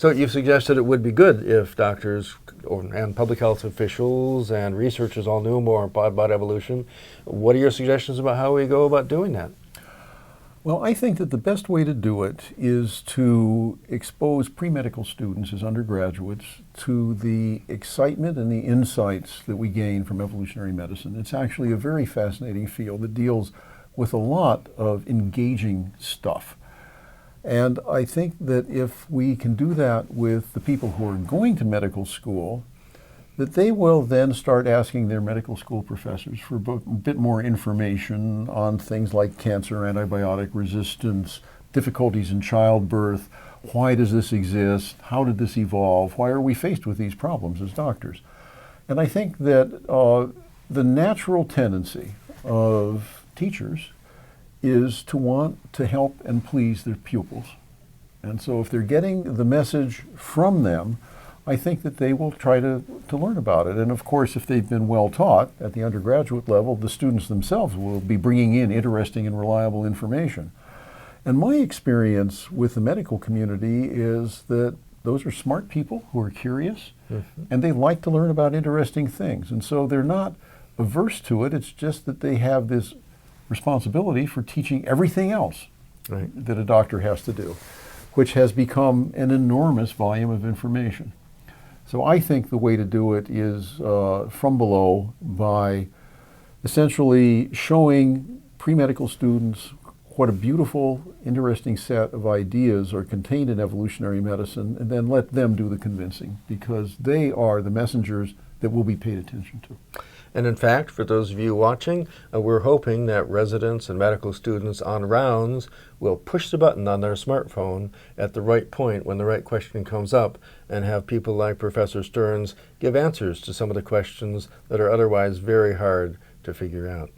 So you've suggested it would be good if doctors and public health officials and researchers all knew more about evolution. What are your suggestions about how we go about doing that? Well, I think that the best way to do it is to expose pre-medical students as undergraduates to the excitement and the insights that we gain from evolutionary medicine. It's actually a very fascinating field that deals with a lot of engaging stuff. And I think that if we can do that with the people who are going to medical school, that they will then start asking their medical school professors for a bit more information on things like cancer, antibiotic resistance, difficulties in childbirth, why does this exist, how did this evolve, why are we faced with these problems as doctors? And I think that the natural tendency of teachers is to want to help and please their pupils. And so if they're getting the message from them, I think that they will try to learn about it. And of course, if they've been well taught at the undergraduate level, the students themselves will be bringing in interesting and reliable information. And my experience with the medical community is that those are smart people who are curious, and they like to learn about interesting things. And so they're not averse to it, it's just that they have this responsibility for teaching everything else that a doctor has to do, which has become an enormous volume of information. So I think the way to do it is from below, by essentially showing pre-medical students what a beautiful, interesting set of ideas are contained in evolutionary medicine, and then let them do the convincing, because they are the messengers that will be paid attention to. And in fact, for those of you watching, we're hoping that residents and medical students on rounds will push the button on their smartphone at the right point when the right question comes up, and have people like Professor Stearns give answers to some of the questions that are otherwise very hard to figure out.